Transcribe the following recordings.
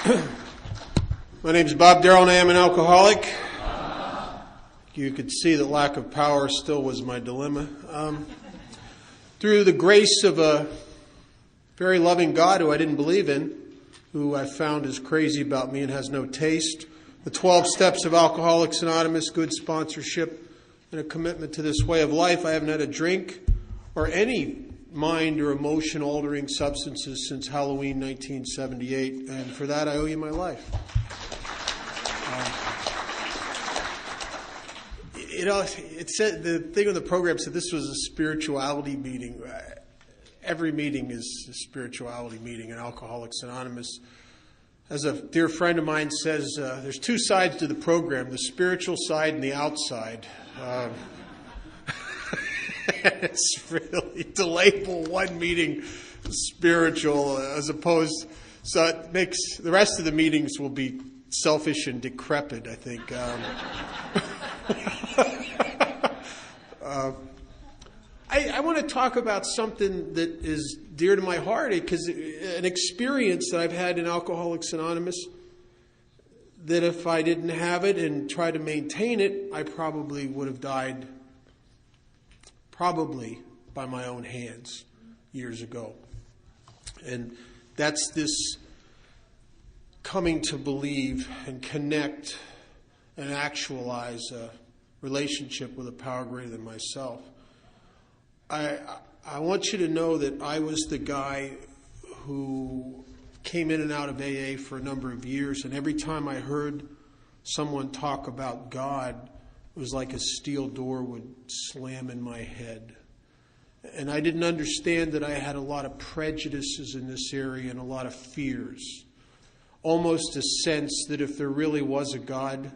My name is Bob Darrell and I am an alcoholic. You could see that lack of power still was my dilemma. Through the grace of a very loving God who I didn't believe in, who I found is crazy about me and has no taste, the 12 steps of Alcoholics Anonymous, good sponsorship, and a commitment to this way of life, I haven't had a drink or any mind or emotion-altering substances since Halloween 1978, and for that I owe you my life. It said, the thing on the program said this was a spirituality meeting. Every meeting is a spirituality meeting in Alcoholics Anonymous. As a dear friend of mine says, there's two sides to the program, the spiritual side and the outside. It's really to label one meeting spiritual as opposed, so it makes the rest of the meetings will be selfish and decrepit, I think. I want to talk about something that is dear to my heart, because an experience that I've had in Alcoholics Anonymous, that if I didn't have it and try to maintain it, I probably would have died probably by my own hands years ago. And that's this coming to believe and connect and actualize a relationship with a power greater than myself. I want you to know that I was the guy who came in and out of AA for a number of years, and every time I heard someone talk about God, it was like a steel door would slam in my head. And I didn't understand that I had a lot of prejudices in this area and a lot of fears. Almost a sense that if there really was a God,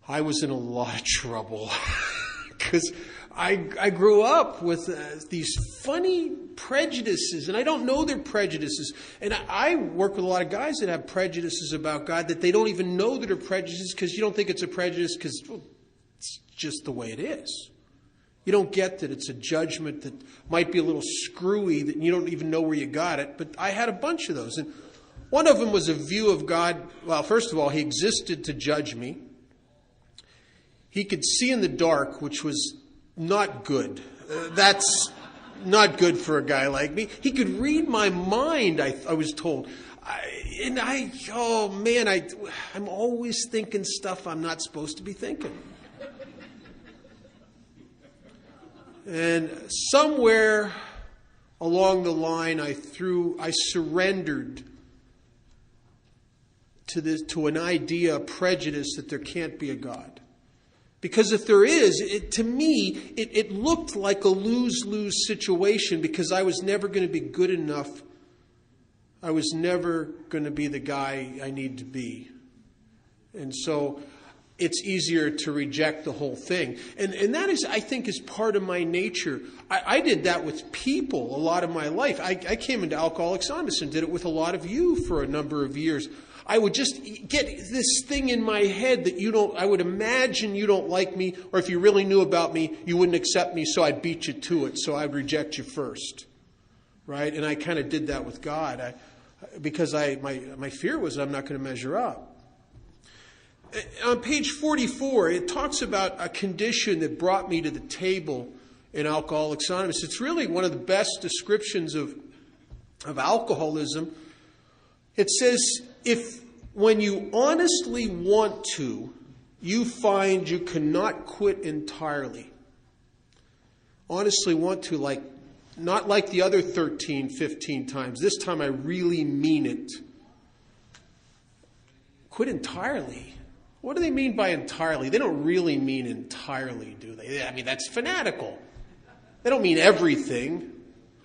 I was in a lot of trouble. Because I grew up with these funny prejudices, and I don't know they're prejudices. And I work with a lot of guys that have prejudices about God that they don't even know that are prejudices, because you don't think it's a prejudice because it's just the way it is. You don't get that it's a judgment that might be a little screwy, that you don't even know where you got it. But I had a bunch of those. And one of them was a view of God. Well, first of all, he existed to judge me. He could see in the dark, which was not good. That's not good for a guy like me. He could read my mind, I was told. I'm always thinking stuff I'm not supposed to be thinking. And somewhere along the line, I surrendered to an idea, a prejudice that there can't be a God. Because if there is, to me, it looked like a lose-lose situation, because I was never going to be good enough. I was never going to be the guy I need to be. And so it's easier to reject the whole thing. And that is, I think, is part of my nature. I did that with people a lot of my life. I came into Alcoholics Anonymous and did it with a lot of you for a number of years. I would just get this thing in my head that I would imagine you don't like me, or if you really knew about me, you wouldn't accept me, so I'd beat you to it, so I'd reject you first. Right? And I kind of did that with God, because my fear was I'm not going to measure up. On page 44, it talks about a condition that brought me to the table in Alcoholics Anonymous. It's really one of the best descriptions of alcoholism. It says, if when you honestly want to, you find you cannot quit entirely. Honestly want to, not like the other 13, 15 times. This time I really mean it. Quit entirely. What do they mean by entirely? They don't really mean entirely, do they? I mean, that's fanatical. They don't mean everything.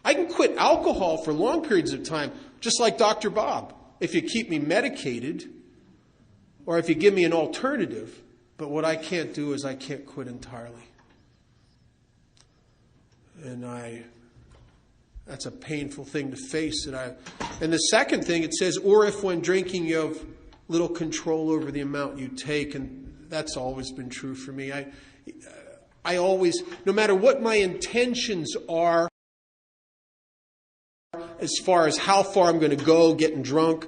I can quit alcohol for long periods of time, just like Dr. Bob, if you keep me medicated or if you give me an alternative. But what I can't do is I can't quit entirely. And that's a painful thing to face. And the second thing, it says, or if when drinking you have little control over the amount you take. And that's always been true for me. I always, no matter what my intentions are, as far as how far I'm going to go getting drunk,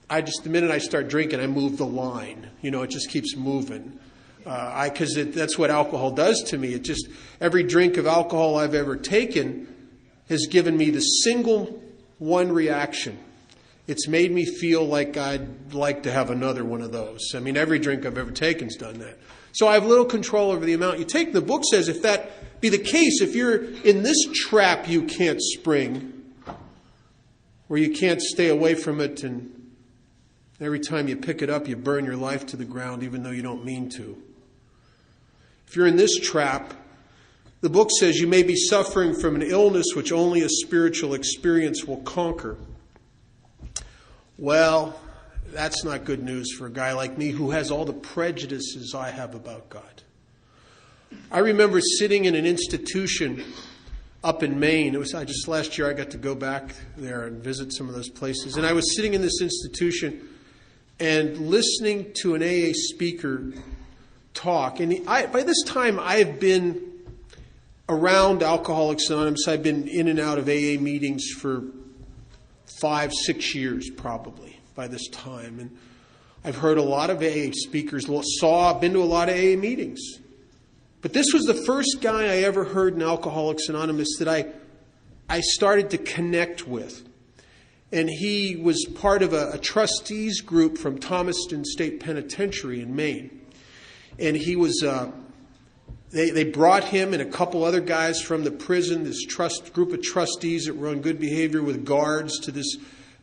the minute I start drinking, I move the line. It just keeps moving. Because that's what alcohol does to me. Every drink of alcohol I've ever taken has given me the single one reaction. It's made me feel like I'd like to have another one of those. Every drink I've ever taken's done that. So I have little control over the amount you take. The book says if that be the case, if you're in this trap you can't spring, where you can't stay away from it, and every time you pick it up you burn your life to the ground even though you don't mean to. If you're in this trap, the book says you may be suffering from an illness which only a spiritual experience will conquer. Well, that's not good news for a guy like me who has all the prejudices I have about God. I remember sitting in an institution up in Maine. It was just last year I got to go back there and visit some of those places. And I was sitting in this institution and listening to an AA speaker talk. And by this time I have been around Alcoholics Anonymous. I've been in and out of AA meetings for 5-6 years probably by this time. And I've heard a lot of AA speakers, been to a lot of AA meetings. But this was the first guy I ever heard in Alcoholics Anonymous that I started to connect with. And he was part of a trustees group from Thomaston State Penitentiary in Maine. And he was... They brought him and a couple other guys from the prison, this group of trustees that were on good behavior with guards, to this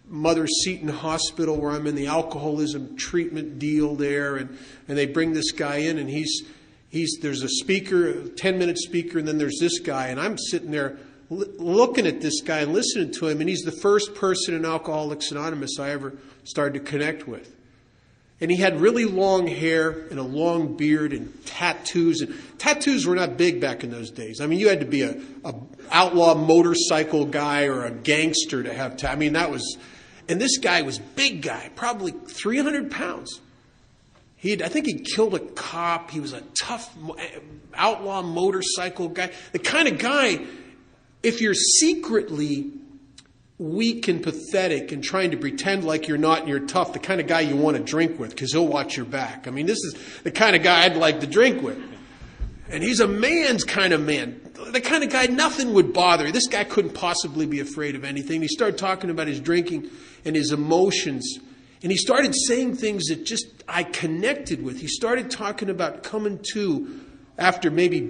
Mother Seton Hospital where I'm in the alcoholism treatment deal there. And they bring this guy in, and there's a speaker, a 10-minute speaker, and then there's this guy. And I'm sitting there looking at this guy and listening to him. And he's the first person in Alcoholics Anonymous I ever started to connect with. And he had really long hair and a long beard and tattoos. And tattoos were not big back in those days. You had to be a outlaw motorcycle guy or a gangster to have tattoos. And this guy was big guy, probably 300 pounds. I think he killed a cop. He was a tough outlaw motorcycle guy. The kind of guy, if you're secretly weak and pathetic and trying to pretend like you're not and you're tough, the kind of guy you want to drink with because he'll watch your back. This is the kind of guy I'd like to drink with. And he's a man's kind of man. The kind of guy nothing would bother. This guy couldn't possibly be afraid of anything. He started talking about his drinking and his emotions. And he started saying things that just I connected with. He started talking about coming to, after maybe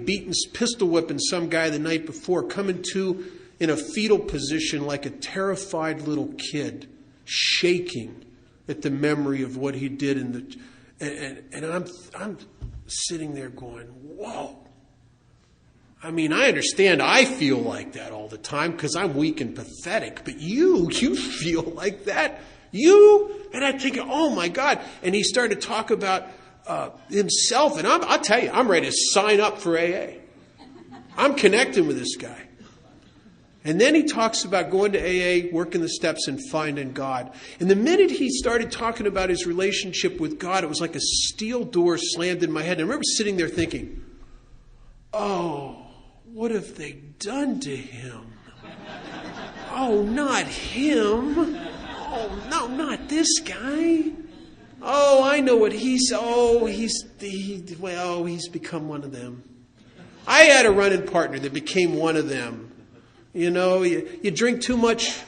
pistol whipping some guy the night before, coming to in a fetal position like a terrified little kid, shaking at the memory of what he did. And I'm sitting there going, whoa. I understand I feel like that all the time because I'm weak and pathetic. But you feel like that? You? And I'm thinking, oh my God. And he started to talk about himself. And I'll tell you, I'm ready to sign up for AA. I'm connecting with this guy. And then he talks about going to AA, working the steps, and finding God. And the minute he started talking about his relationship with God, it was like a steel door slammed in my head. And I remember sitting there thinking, oh, what have they done to him? Oh, not him. Oh, no, not this guy. Oh, I know what he's become one of them. I had a running partner that became one of them. You drink too much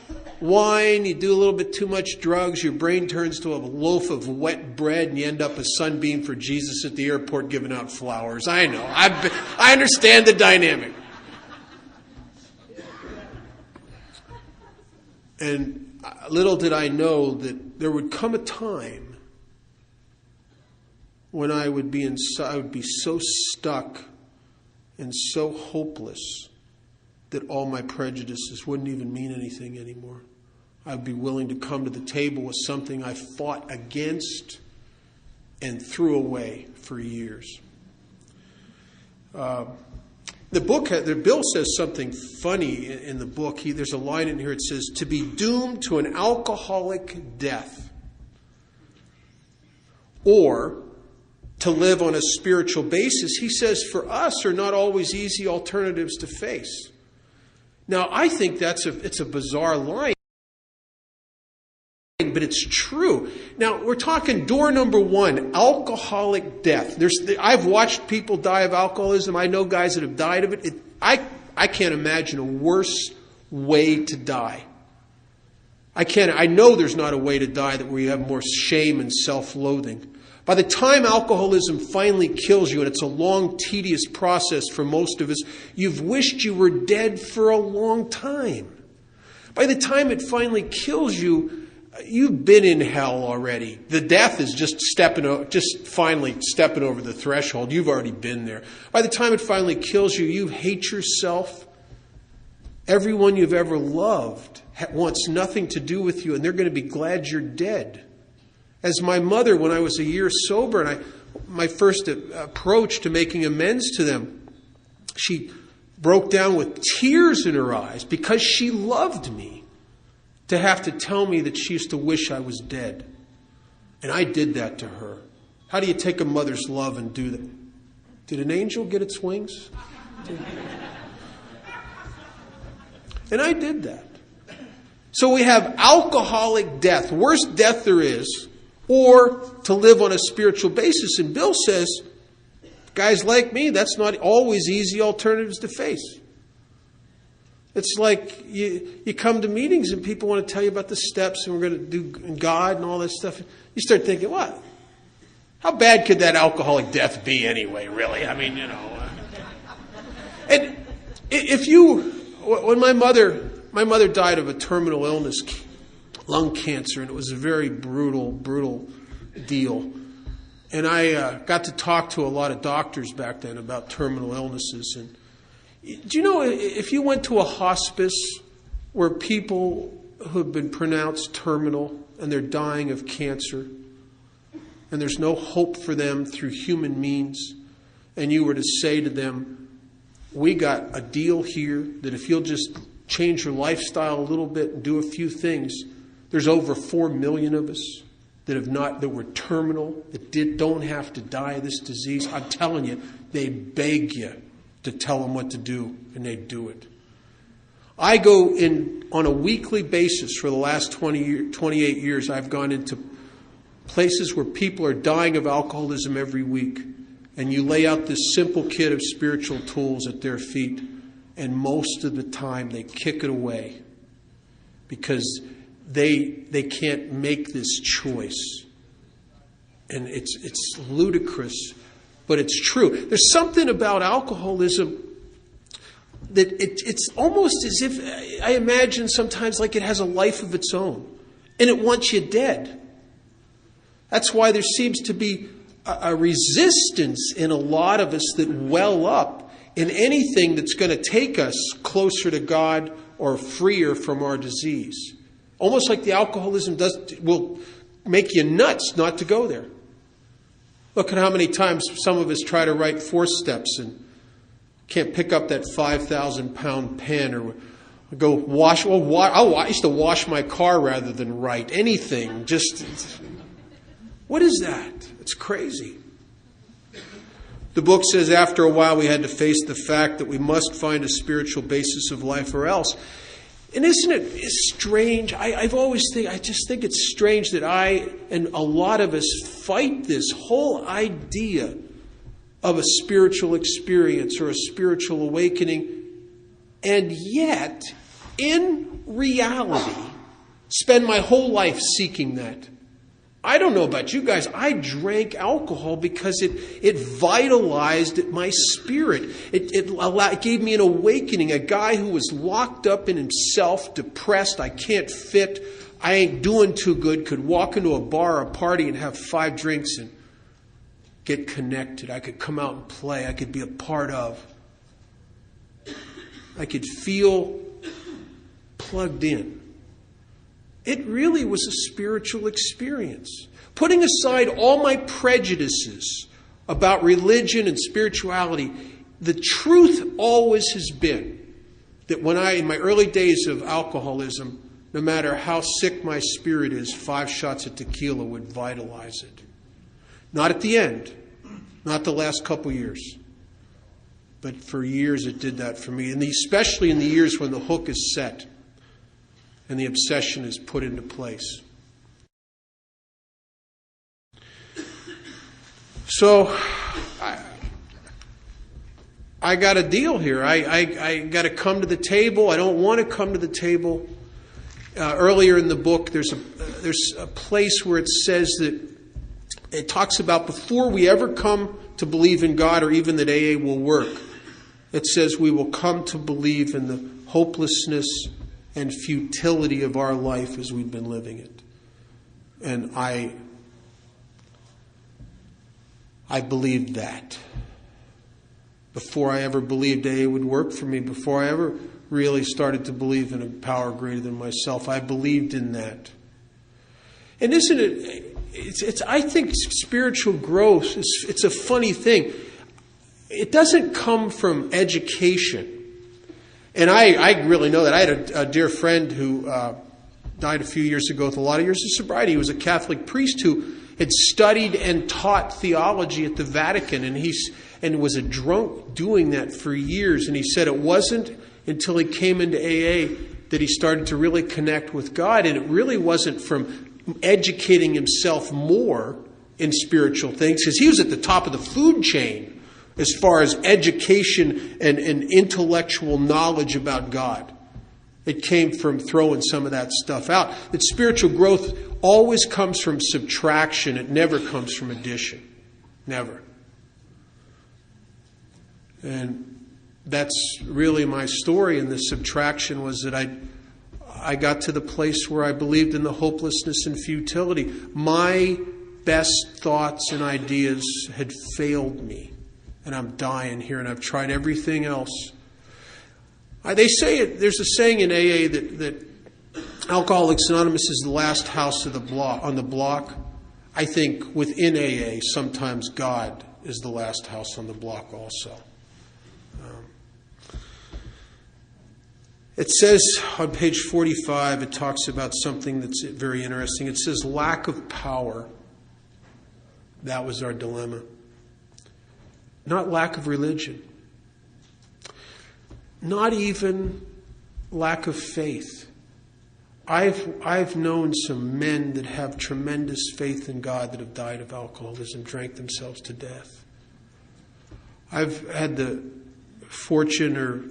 wine, you do a little bit too much drugs, your brain turns to a loaf of wet bread, and you end up a sunbeam for Jesus at the airport giving out flowers. I know. I understand the dynamic. And little did I know that there would come a time when I would be so stuck and so hopeless that all my prejudices wouldn't even mean anything anymore. I'd be willing to come to the table with something I fought against and threw away for years. The Bill says something funny in the book. There's a line in here. It says, to be doomed to an alcoholic death or to live on a spiritual basis, he says, for us are not always easy alternatives to face. Now, I think it's a bizarre line. but it's true. Now, we're talking door number one, alcoholic death. I've watched people die of alcoholism. I know guys that have died of it. I can't imagine a worse way to die. I know there's not a way to die that where you have more shame and self-loathing. By the time alcoholism finally kills you, and it's a long, tedious process for most of us, you've wished you were dead for a long time. By the time it finally kills you, you've been in hell already. The death is just finally stepping over the threshold. You've already been there. By the time it finally kills you, you hate yourself. Everyone you've ever loved wants nothing to do with you, and they're going to be glad you're dead. As my mother, when I was a year sober, and my first approach to making amends to them, she broke down with tears in her eyes because she loved me, to have to tell me that she used to wish I was dead. And I did that to her. How do you take a mother's love and do that? Did an angel get its wings? And I did that. So we have alcoholic death, worst death there is, or to live on a spiritual basis. And Bill says, guys like me, that's not always easy alternatives to face. It's like you come to meetings and people want to tell you about the steps and we're going to do God and all that stuff. You start thinking, what? How bad could that alcoholic death be anyway, really? I mean, And when my mother died of a terminal illness, lung cancer, and it was a very brutal deal. And I got to talk to a lot of doctors back then about terminal illnesses. And do you know, if you went to a hospice where people who have been pronounced terminal and they're dying of cancer, and there's no hope for them through human means, and you were to say to them, we got a deal here that if you'll just change your lifestyle a little bit and do a few things, there's over 4 million of us that were terminal, that don't have to die of this disease. I'm telling you, they beg you to tell them what to do, and they do it. I go in on a weekly basis for the last 28 years. I've gone into places where people are dying of alcoholism every week, and you lay out this simple kit of spiritual tools at their feet, and most of the time they kick it away because they can't make this choice. And it's ludicrous, but it's true. There's something about alcoholism that it's almost as if, I imagine sometimes like it has a life of its own, and it wants you dead. That's why there seems to be a resistance in a lot of us that well up in anything that's going to take us closer to God or freer from our disease. Almost like the alcoholism will make you nuts not to go there. Look at how many times some of us try to write 4 steps and can't pick up that 5,000-pound pen, or go wash. I used to wash my car rather than write anything. What is that? It's crazy. The book says after a while we had to face the fact that we must find a spiritual basis of life or else. And isn't it strange? I just think it's strange that I and a lot of us fight this whole idea of a spiritual experience or a spiritual awakening, and yet, in reality, spend my whole life seeking that. I don't know about you guys. I drank alcohol because it vitalized my spirit. It gave me an awakening. A guy who was locked up in himself, depressed, I can't fit, I ain't doing too good, could walk into a bar or a party and have 5 drinks and get connected. I could come out and play. I could be a part of. I could feel plugged in. It really was a spiritual experience. Putting aside all my prejudices about religion and spirituality, the truth always has been that in my early days of alcoholism, no matter how sick my spirit is, 5 shots of tequila would vitalize it. Not at the end, not the last couple years, but for years it did that for me, and especially in the years when the hook is set and the obsession is put into place. So I got a deal here. I got to come to the table. I don't want to come to the table. Earlier in the book, there's a place where it says that it talks about before we ever come to believe in God or even that AA will work, it says we will come to believe in the hopelessness and futility of our life as we've been living it. And I believed that. Before I ever believed AA would work for me, before I ever really started to believe in a power greater than myself, I believed in that. And isn't it, I think spiritual growth, it's a funny thing. It doesn't come from education. And I really know that. I had a dear friend who died a few years ago with a lot of years of sobriety. He was a Catholic priest who had studied and taught theology at the Vatican, and was a drunk doing that for years. And he said it wasn't until he came into AA that he started to really connect with God. And it really wasn't from educating himself more in spiritual things, because he was at the top of the food chain as far as education and intellectual knowledge about God. It came from throwing some of that stuff out. That spiritual growth always comes from subtraction. It never comes from addition. Never. And that's really my story. And the subtraction was that I got to the place where I believed in the hopelessness and futility. My best thoughts and ideas had failed me. And I'm dying here, and I've tried everything else. They say there's a saying in AA that Alcoholics Anonymous is the last house on the block. I think within AA, sometimes God is the last house on the block also. It says on page 45, it talks about something that's very interesting. It says lack of power. That was our dilemma. Not lack of religion. Not even lack of faith. I've known some men that have tremendous faith in God that have died of alcoholism, drank themselves to death. I've had the fortune or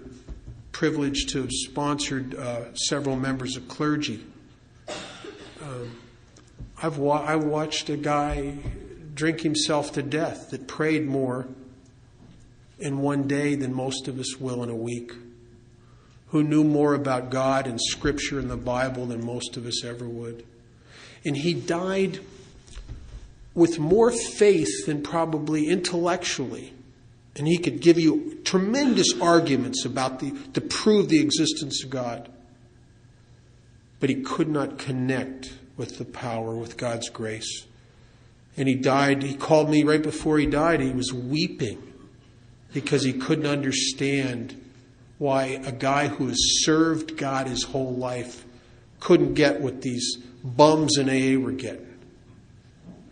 privilege to have sponsored several members of clergy. I watched a guy drink himself to death that prayed more in one day than most of us will in a week, who knew more about God and Scripture and the Bible than most of us ever would. And he died with more faith than probably intellectually. And he could give you tremendous arguments about to prove the existence of God. But he could not connect with the power, with God's grace. And he died. He called me right before he died. He was weeping because he couldn't understand why a guy who has served God his whole life couldn't get what these bums in AA were getting.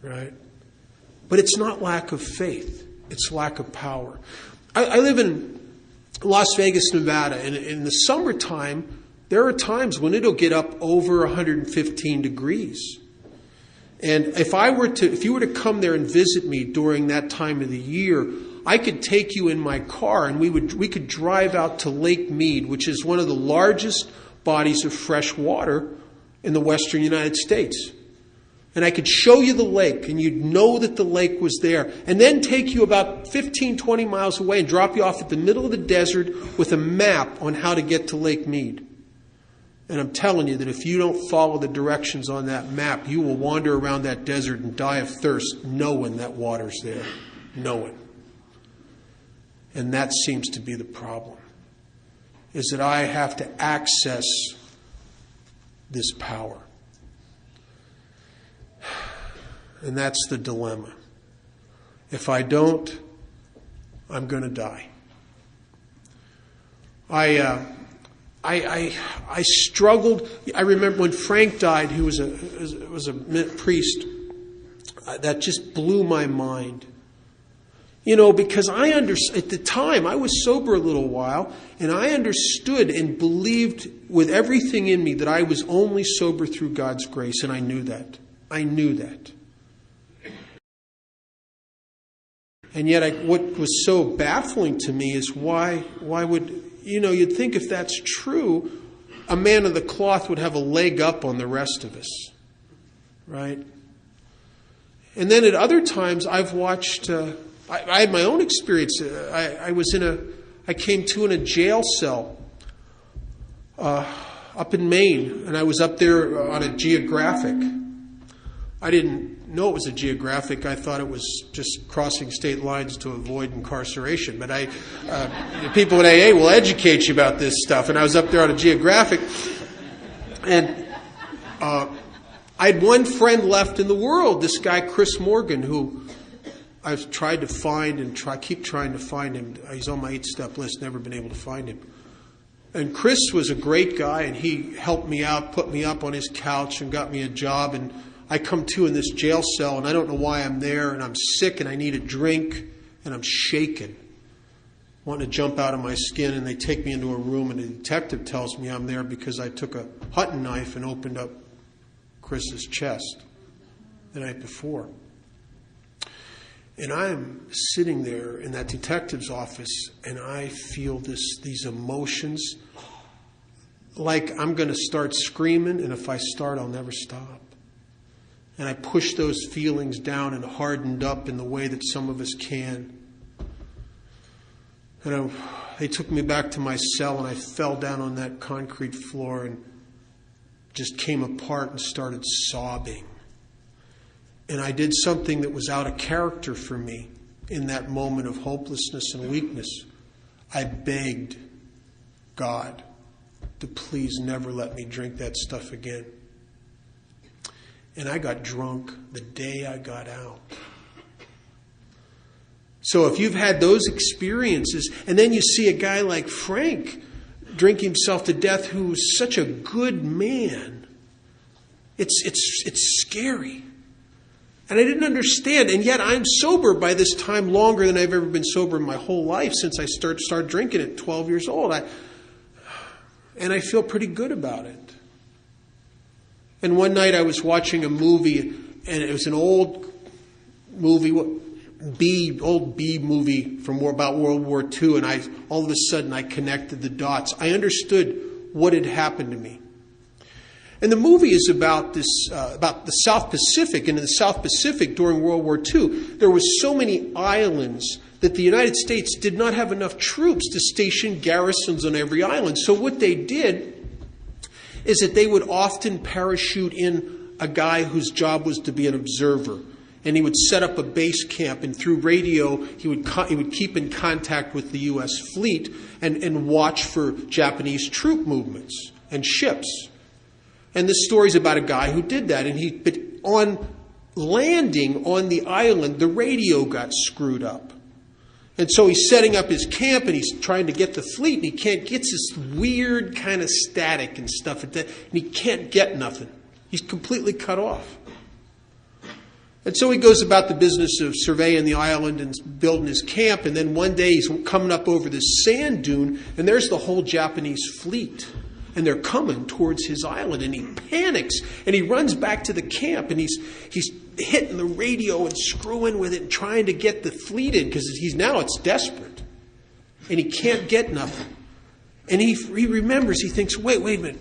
Right? But it's not lack of faith. It's lack of power. I live in Las Vegas, Nevada, and in the summertime, there are times when it'll get up over 115 degrees. And if you were to come there and visit me during that time of the year, I could take you in my car and we could drive out to Lake Mead, which is one of the largest bodies of fresh water in the western United States. And I could show you the lake, and you'd know that the lake was there, and then take you about 15, 20 miles away and drop you off at the middle of the desert with a map on how to get to Lake Mead. And I'm telling you that if you don't follow the directions on that map, you will wander around that desert and die of thirst knowing that water's there. Knowing. And that seems to be the problem, is that I have to access this power. And that's the dilemma. If I don't, I'm going to die. I struggled. I remember when Frank died, who was a priest, that just blew my mind. You know, because at the time, I was sober a little while, and I understood and believed with everything in me that I was only sober through God's grace, and I knew that. I knew that. And yet what was so baffling to me is why would, you'd think if that's true, a man of the cloth would have a leg up on the rest of us, right? And then at other times I've watched, I had my own experience. I came to in a jail cell up in Maine, and I was up there on a geographic. I didn't know it was a geographic. I thought it was just crossing state lines to avoid incarceration. But people at AA will educate you about this stuff. And I was up there on a geographic, and I had one friend left in the world, this guy Chris Morgan, who I've tried to find and keep trying to find him. He's on my 8-step list, never been able to find him. And Chris was a great guy, and he helped me out, put me up on his couch and got me a job. And I come to in this jail cell, and I don't know why I'm there, and I'm sick, and I need a drink, and I'm shaking, wanting to jump out of my skin. And they take me into a room, and the detective tells me I'm there because I took a hunting knife and opened up Chris's chest the night before. And I'm sitting there in that detective's office, and I feel these emotions like I'm going to start screaming, and if I start, I'll never stop. And I pushed those feelings down and hardened up in the way that some of us can. And they took me back to my cell, and I fell down on that concrete floor and just came apart and started sobbing. And I did something that was out of character for me in that moment of hopelessness and weakness. I begged God to please never let me drink that stuff again. And I got drunk the day I got out. So if you've had those experiences, and then you see a guy like Frank drink himself to death, who's such a good man, it's scary. And I didn't understand, and yet I'm sober by this time longer than I've ever been sober in my whole life since I started drinking at 12 years old. And I feel pretty good about it. And one night I was watching a movie, and it was an old movie, old B movie from about World War II, and all of a sudden I connected the dots. I understood what had happened to me. And the movie is about about the South Pacific. And in the South Pacific during World War II, there were so many islands that the United States did not have enough troops to station garrisons on every island. So what they did is that they would often parachute in a guy whose job was to be an observer. And he would set up a base camp, and through radio he would keep in contact with the U.S. fleet and watch for Japanese troop movements and ships. And this story's about a guy who did that. But on landing on the island, the radio got screwed up. And so he's setting up his camp, and he's trying to get the fleet, and he gets this weird kind of static and stuff, and he can't get nothing. He's completely cut off. And so he goes about the business of surveying the island and building his camp, and then one day he's coming up over this sand dune, and there's the whole Japanese fleet. And they're coming towards his island, and he panics, and he runs back to the camp, and he's hitting the radio and screwing with it and trying to get the fleet in, because it's desperate. And he can't get nothing. And he remembers, he thinks, wait a minute,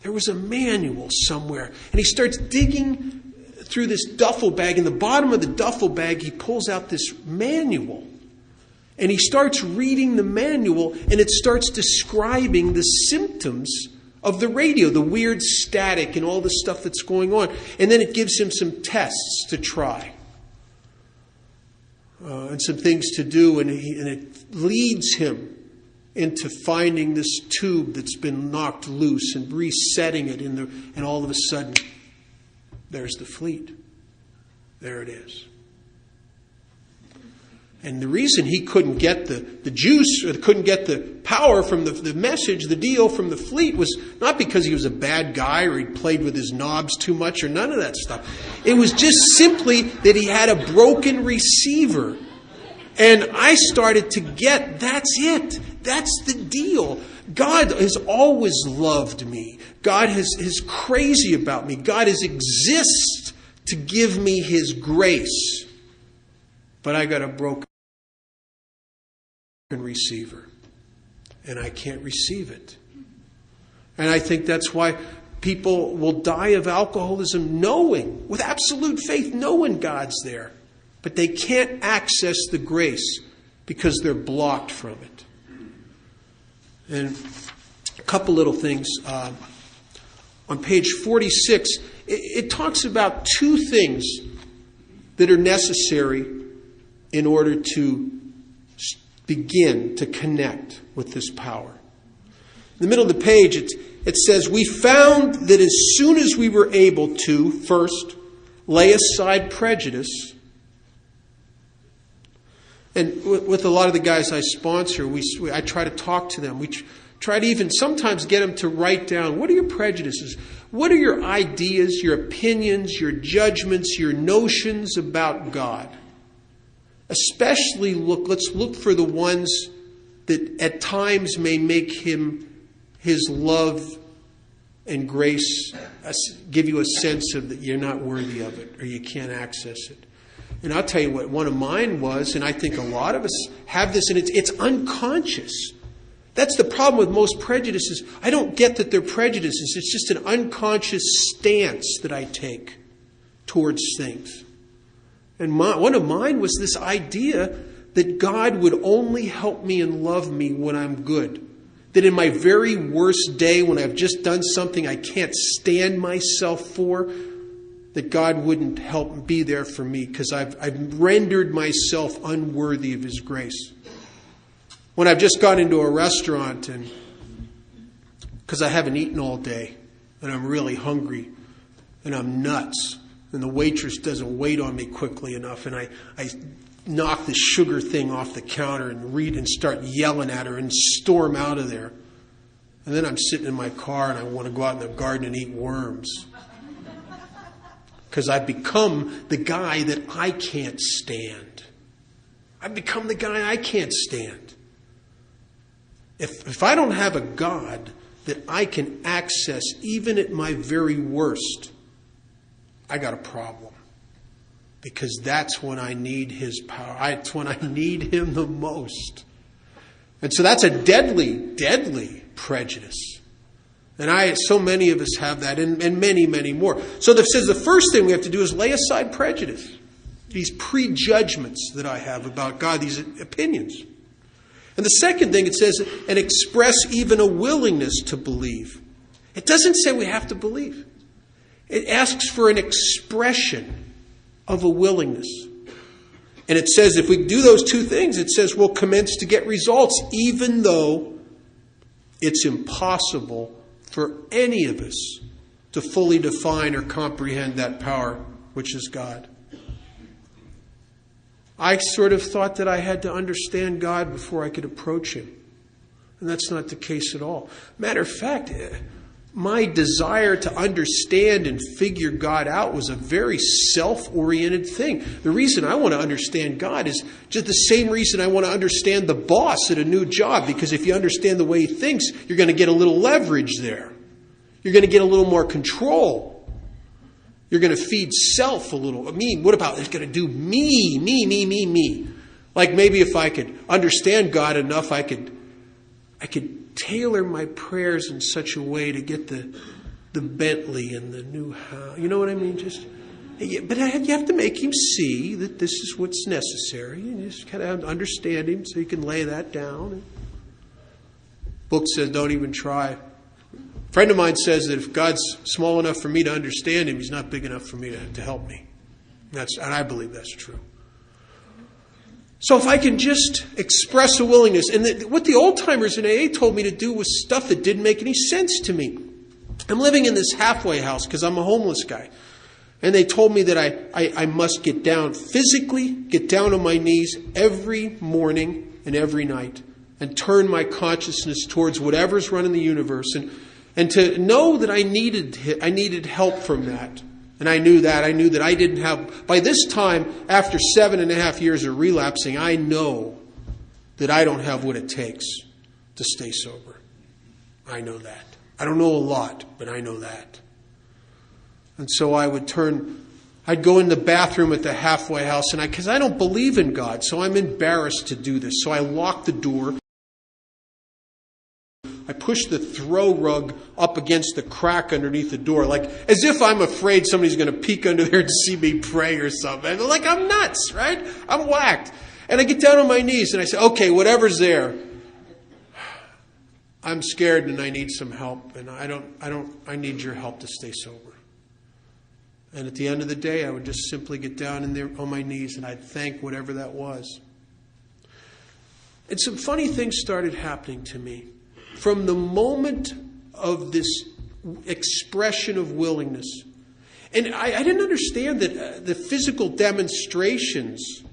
there was a manual somewhere. And he starts digging through this duffel bag. In the bottom of the duffel bag, he pulls out this manual. And he starts reading the manual, and it starts describing the symptoms of the radio, the weird static and all the stuff that's going on. And then it gives him some tests to try and some things to do. And it leads him into finding this tube that's been knocked loose and resetting it. And all of a sudden, there's the fleet. There it is. And the reason he couldn't get the juice or couldn't get the power from the message, the deal from the fleet, was not because he was a bad guy or he played with his knobs too much or none of that stuff. It was just simply that he had a broken receiver. And I started to get, that's it. That's the deal. God has always loved me. God is crazy about me. God exists to give me His grace. but I got a broken receiver, and I can't receive it. And I think that's why people will die of alcoholism knowing, with absolute faith, knowing God's there. But they can't access the grace because they're blocked from it. And a couple little things. On page 46, it talks about two things that are necessary in order to begin to connect with this power. In the middle of the page, it says, we found that as soon as we were able to, first, lay aside prejudice. And with a lot of the guys I sponsor, I try to talk to them. We try to even sometimes get them to write down, what are your prejudices? What are your ideas, your opinions, your judgments, your notions about God? Especially let's look for the ones that at times may make His love and grace give you a sense of that you're not worthy of it or you can't access it. And I'll tell you what one of mine was, and I think a lot of us have this, and it's unconscious. That's the problem with most prejudices. I don't get that they're prejudices. It's just an unconscious stance that I take towards things. And one of mine was this idea that God would only help me and love me when I'm good. That in my very worst day, when I've just done something I can't stand myself for, that God wouldn't help be there for me because I've rendered myself unworthy of His grace. When I've just gone into a restaurant and because I haven't eaten all day and I'm really hungry and I'm nuts and the waitress doesn't wait on me quickly enough and I knock the sugar thing off the counter and start yelling at her and storm out of there. And then I'm sitting in my car and I want to go out in the garden and eat worms. Because I've become the guy that I can't stand. I've become the guy I can't stand. If I don't have a God that I can access even at my very worst, I got a problem. Because that's when I need His power. It's when I need Him the most. And so that's a deadly, deadly prejudice. And so many of us have that, and many, many more. So it says the first thing we have to do is lay aside prejudice. These prejudgments that I have about God, these opinions. And the second thing it says, and express even a willingness to believe. It doesn't say we have to believe. It asks for an expression of a willingness. And it says if we do those two things, it says we'll commence to get results, even though it's impossible for any of us to fully define or comprehend that power, which is God. I sort of thought that I had to understand God before I could approach Him. And that's not the case at all. Matter of fact, my desire to understand and figure God out was a very self-oriented thing. The reason I want to understand God is just the same reason I want to understand the boss at a new job. Because if you understand the way he thinks, you're going to get a little leverage there. You're going to get a little more control. You're going to feed self a little. Me, what about it's going to do me? Like maybe if I could understand God enough, I could tailor my prayers in such a way to get the Bentley and the new house. You know what I mean? But you have to make Him see that this is what's necessary. And just kind of understand Him so you can lay that down. Book says don't even try. A friend of mine says that if God's small enough for me to understand Him, He's not big enough for me to help me. And I believe that's true. So if I can just express a willingness, and what the old-timers in AA told me to do was stuff that didn't make any sense to me. I'm living in this halfway house because I'm a homeless guy. And they told me that I must get down physically, get down on my knees every morning and every night and turn my consciousness towards whatever's running the universe and to know that I needed help from that. And I knew that. I knew that I didn't have... By this time, after 7.5 years of relapsing, I know that I don't have what it takes to stay sober. I know that. I don't know a lot, but I know that. And so I would turn I'd go in the bathroom at the halfway house, and because I don't believe in God, so I'm embarrassed to do this. So I lock the door. I push the throw rug up against the crack underneath the door, like as if I'm afraid somebody's going to peek under there and see me pray or something. Like I'm nuts, right? I'm whacked. And I get down on my knees and I say, okay, whatever's there. I'm scared and I need some help, and I need your help to stay sober. And at the end of the day, I would just simply get down in there on my knees and I'd thank whatever that was. And some funny things started happening to me. From the moment of this expression of willingness. And I didn't understand that the physical demonstrations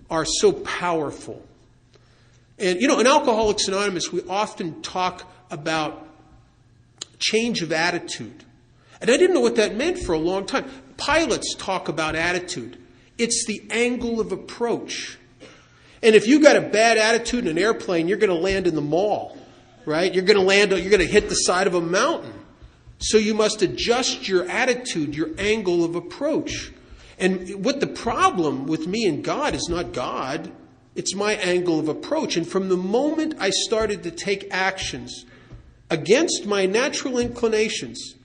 are so powerful. And, in Alcoholics Anonymous, we often talk about change of attitude. And I didn't know what that meant for a long time. Pilots talk about attitude. It's the angle of approach. And if you got a bad attitude in an airplane, you're going to land in the mall, right? You're going to hit the side of a mountain. So you must adjust your attitude, your angle of approach. And what the problem with me and God is not God. It's my angle of approach. And from the moment I started to take actions against my natural inclinations,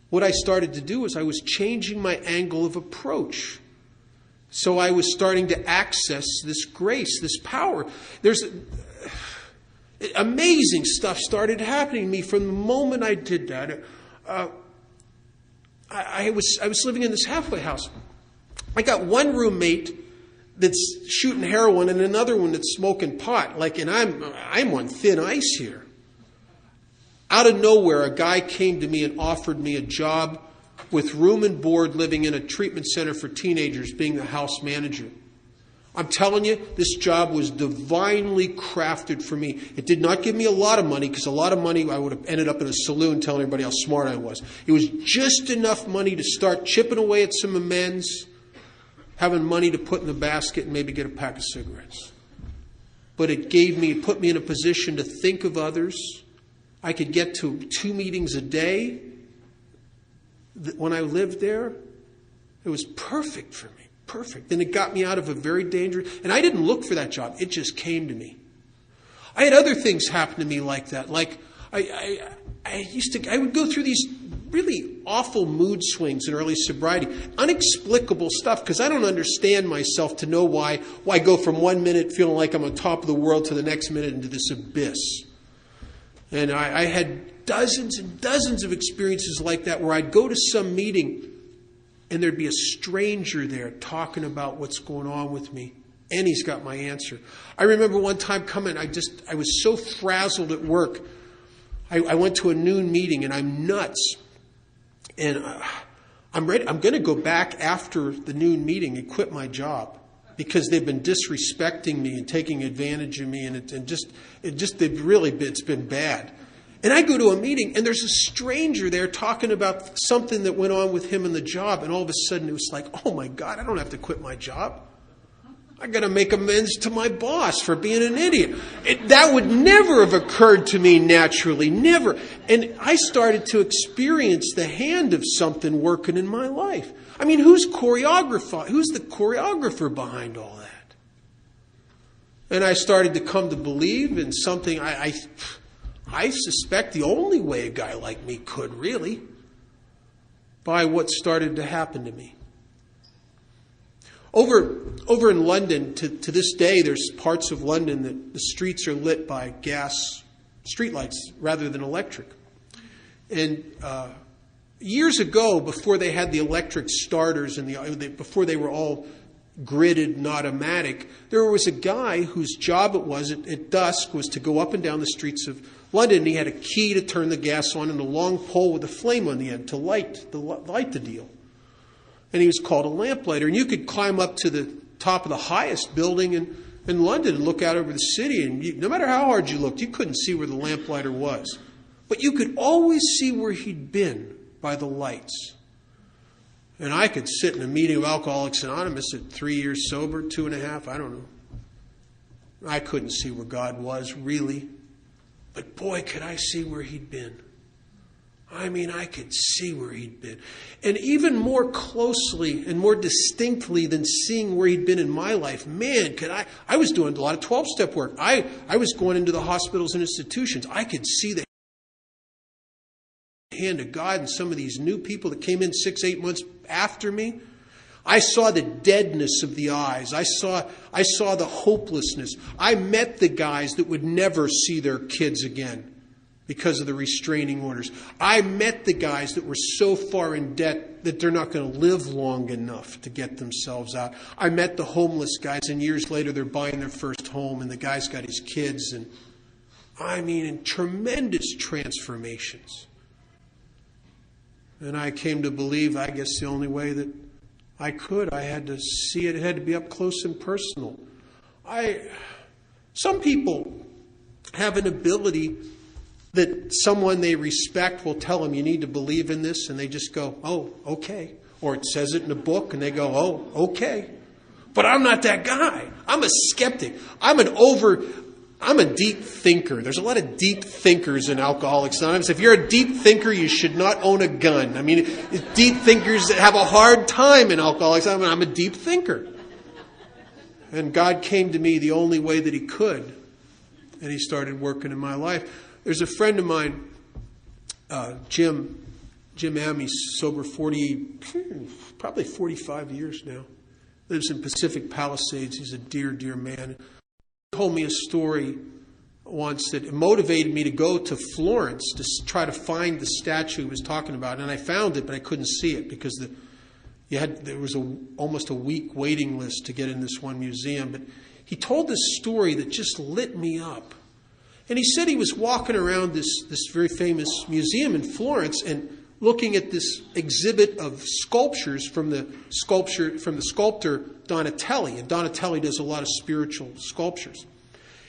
what I started to do is I was changing my angle of approach. So I was starting to access this grace, this power. Amazing stuff started happening to me from the moment I did that. I was living in this halfway house. I got one roommate that's shooting heroin and another one that's smoking pot. And I'm on thin ice here. Out of nowhere, a guy came to me and offered me a job with room and board, living in a treatment center for teenagers, being the house manager. I'm telling you, this job was divinely crafted for me. It did not give me a lot of money, because a lot of money I would have ended up in a saloon telling everybody how smart I was. It was just enough money to start chipping away at some amends, having money to put in the basket and maybe get a pack of cigarettes. But it put me in a position to think of others. I could get to 2 meetings a day. When I lived there, it was perfect for me. Perfect. And it got me out of a very dangerous... And I didn't look for that job. It just came to me. I had other things happen to me like that. Like, I would go through these really awful mood swings in early sobriety. Unexplicable stuff, because I don't understand myself to know why I go from 1 minute feeling like I'm on top of the world to the next minute into this abyss. And I had dozens and dozens of experiences like that, where I'd go to some meeting and there'd be a stranger there talking about what's going on with me. And he's got my answer. I remember one time coming, I was so frazzled at work. I went to a noon meeting and I'm nuts. And I'm ready. I'm going to go back after the noon meeting and quit my job, because they've been disrespecting me and taking advantage of me, and it's been bad. And I go to a meeting, and there's a stranger there talking about something that went on with him in the job, and all of a sudden it was like, oh my God, I don't have to quit my job. I got to make amends to my boss for being an idiot. That would never have occurred to me naturally, never. And I started to experience the hand of something working in my life. I mean, who's the choreographer behind all that? And I started to come to believe in something I suspect the only way a guy like me could, really, by what started to happen to me. Over in London, to this day, there's parts of London that the streets are lit by gas streetlights rather than electric. And years ago, before they had the electric starters and before they were all gridded and automatic, there was a guy whose job it was at dusk was to go up and down the streets of London. And he had a key to turn the gas on and a long pole with a flame on the end to light the deal. And he was called a lamplighter. And you could climb up to the top of the highest building in London and look out over the city. And no matter how hard you looked, you couldn't see where the lamplighter was. But you could always see where he'd been by the lights. And I could sit in a meeting of Alcoholics Anonymous at 3 years sober, 2.5, I don't know. I couldn't see where God was, really. But boy, could I see where he'd been. I mean, I could see where he'd been. And even more closely and more distinctly than seeing where he'd been in my life, man, I was doing a lot of 12-step work. I was going into the hospitals and institutions. I could see the hand of God in some of these new people that came in 6-8 months after me. I saw the deadness of the eyes. I saw the hopelessness. I met the guys that would never see their kids again because of the restraining orders. I met the guys that were so far in debt that they're not going to live long enough to get themselves out. I met the homeless guys, and years later they're buying their first home, and the guy's got his kids. And I mean, in tremendous transformations. And I came to believe, I guess the only way that I had to see it. It had to be up close and personal. Some people have an ability that someone they respect will tell them, you need to believe in this, and they just go, oh, okay. Or it says it in a book, and they go, oh, okay. But I'm not that guy. I'm a skeptic. I'm a deep thinker. There's a lot of deep thinkers in Alcoholics Anonymous. If you're a deep thinker, you should not own a gun. I mean, deep thinkers have a hard time in Alcoholics Anonymous. I'm a deep thinker. And God came to me the only way that He could. And He started working in my life. There's a friend of mine, Jim M. He's sober probably 45 years now. Lives in Pacific Palisades. He's a dear, dear man. He told me a story once that motivated me to go to Florence to try to find the statue he was talking about. And I found it, but I couldn't see it because there was almost a week waiting list to get in this one museum. But he told this story that just lit me up. And he said he was walking around this very famous museum in Florence and looking at this exhibit of sculptures from the sculptor Donatelli. And Donatelli does a lot of spiritual sculptures.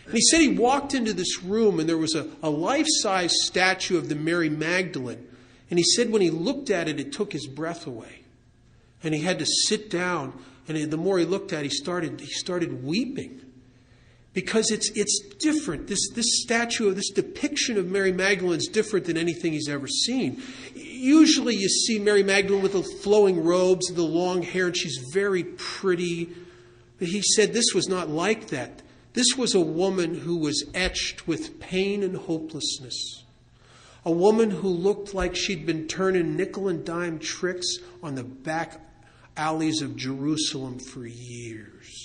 And he said he walked into this room and there was a life-size statue of the Mary Magdalene. And he said when he looked at it, it took his breath away. And he had to sit down. And the more he looked at it, he started weeping. Because it's different. This statue, this depiction of Mary Magdalene is different than anything he's ever seen. Usually you see Mary Magdalene with the flowing robes and the long hair, and she's very pretty. But he said this was not like that. This was a woman who was etched with pain and hopelessness. A woman who looked like she'd been turning nickel and dime tricks on the back alleys of Jerusalem for years.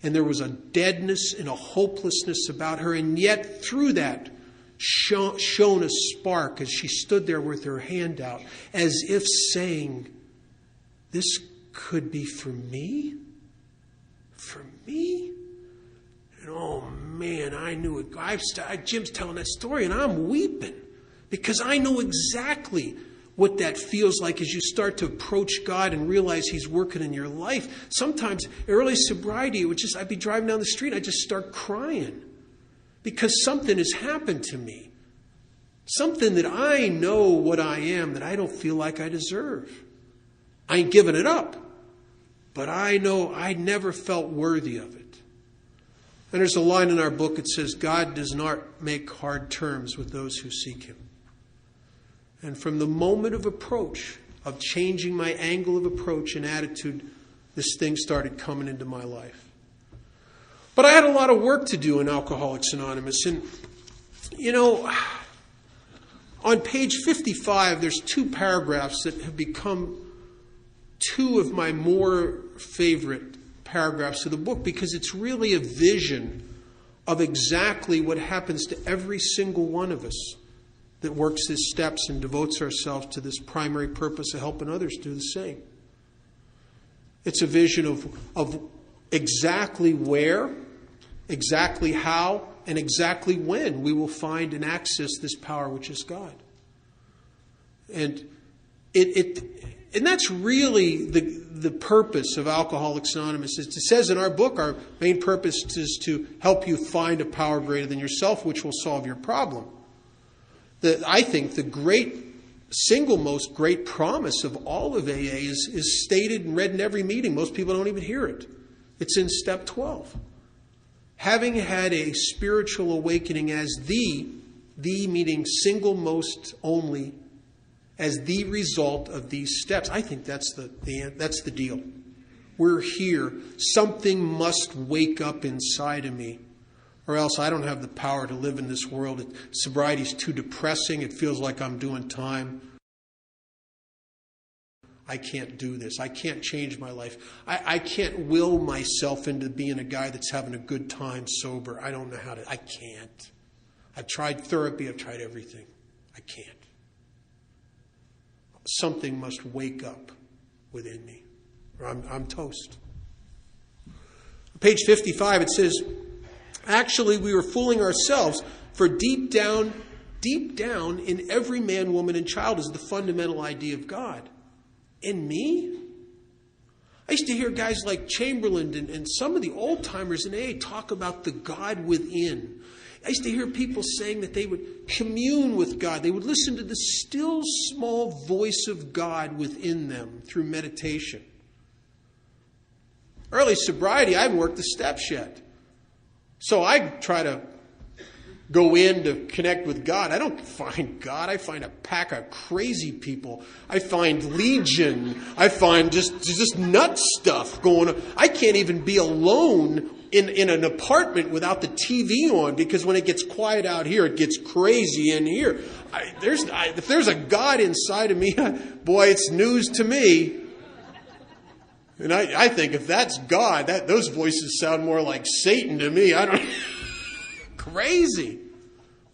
And there was a deadness and a hopelessness about her. And yet through that shone a spark as she stood there with her hand out, as if saying, this could be for me? For me? And oh man, I knew it. Jim's telling that story and I'm weeping because I know exactly what that feels like as you start to approach God and realize He's working in your life. Sometimes early sobriety, I'd be driving down the street, I'd just start crying because something has happened to me. Something that I know what I am that I don't feel like I deserve. I ain't giving it up, but I know I never felt worthy of it. And there's a line in our book that says, God does not make hard terms with those who seek Him. And from the moment of approach, of changing my angle of approach and attitude, this thing started coming into my life. But I had a lot of work to do in Alcoholics Anonymous. And, on page 55, there's 2 paragraphs that have become 2 of my more favorite paragraphs of the book because it's really a vision of exactly what happens to every single one of us that works His steps and devotes ourselves to this primary purpose of helping others do the same. It's a vision of exactly where, exactly how, and exactly when we will find and access this power which is God. And that's really the purpose of Alcoholics Anonymous. It says in our book, our main purpose is to help you find a power greater than yourself, which will solve your problem. I think the single most great promise of all of AA is stated and read in every meeting. Most people don't even hear it. It's in step 12. Having had a spiritual awakening as the meaning single most only as the result of these steps. I think that's the deal. We're here. Something must wake up inside of me, or else I don't have the power to live in this world. Sobriety's too depressing. It feels like I'm doing time. I can't do this. I can't change my life. I can't will myself into being a guy that's having a good time sober. I don't know how to. I can't. I've tried therapy. I've tried everything. I can't. Something must wake up within me, or I'm toast. Page 55, it says, actually, we were fooling ourselves, for deep down in every man, woman, and child is the fundamental idea of God. In me? I used to hear guys like Chamberlain and some of the old-timers in AA talk about the God within. I used to hear people saying that they would commune with God. They would listen to the still small voice of God within them through meditation. Early sobriety, I haven't worked the steps yet. So I try to go in to connect with God. I don't find God. I find a pack of crazy people. I find legion. I find just nut stuff going on. I can't even be alone in an apartment without the TV on, because when it gets quiet out here, it gets crazy in here. If there's a God inside of me, boy, it's news to me. And I think if that's God, those voices sound more like Satan to me. I don't. Crazy.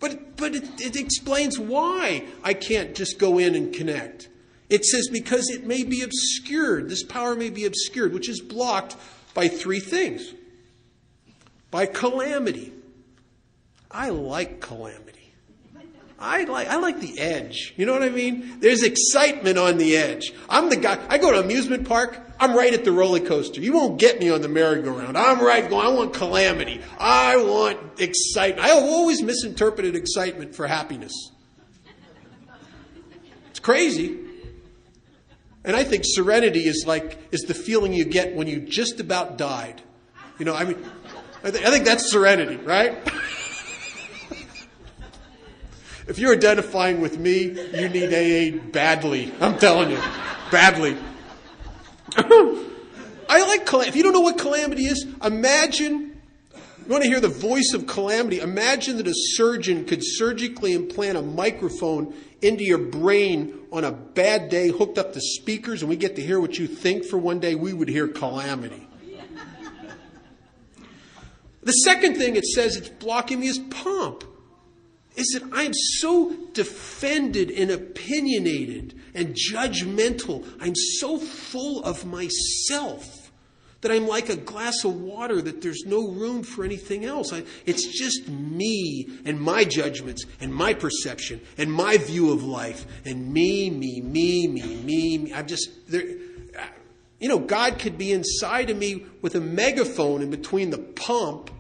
But it explains why I can't just go in and connect. It says because it may be obscured. This power may be obscured, which is blocked by three things. By calamity. I like calamity. I like the edge. You know what I mean? There's excitement on the edge. I'm the guy. I go to an amusement park. I'm right at the roller coaster. You won't get me on the merry-go-round. I'm right going, I want calamity. I want excitement. I have always misinterpreted excitement for happiness. It's crazy. And I think serenity is the feeling you get when you just about died. You know, I mean, I think that's serenity, right? If you're identifying with me, you need AA badly. I'm telling you, badly. I like calamity. If you don't know what calamity is, imagine, you want to hear the voice of calamity, imagine that a surgeon could surgically implant a microphone into your brain on a bad day, hooked up to speakers, and we get to hear what you think for one day. We would hear calamity. The second thing it says it's blocking me is pomp. Is that I'm so defended and opinionated and judgmental. I'm so full of myself that I'm like a glass of water, that there's no room for anything else. It's just me and my judgments and my perception and my view of life and me. I'm just there. You know, God could be inside of me with a megaphone in between the pump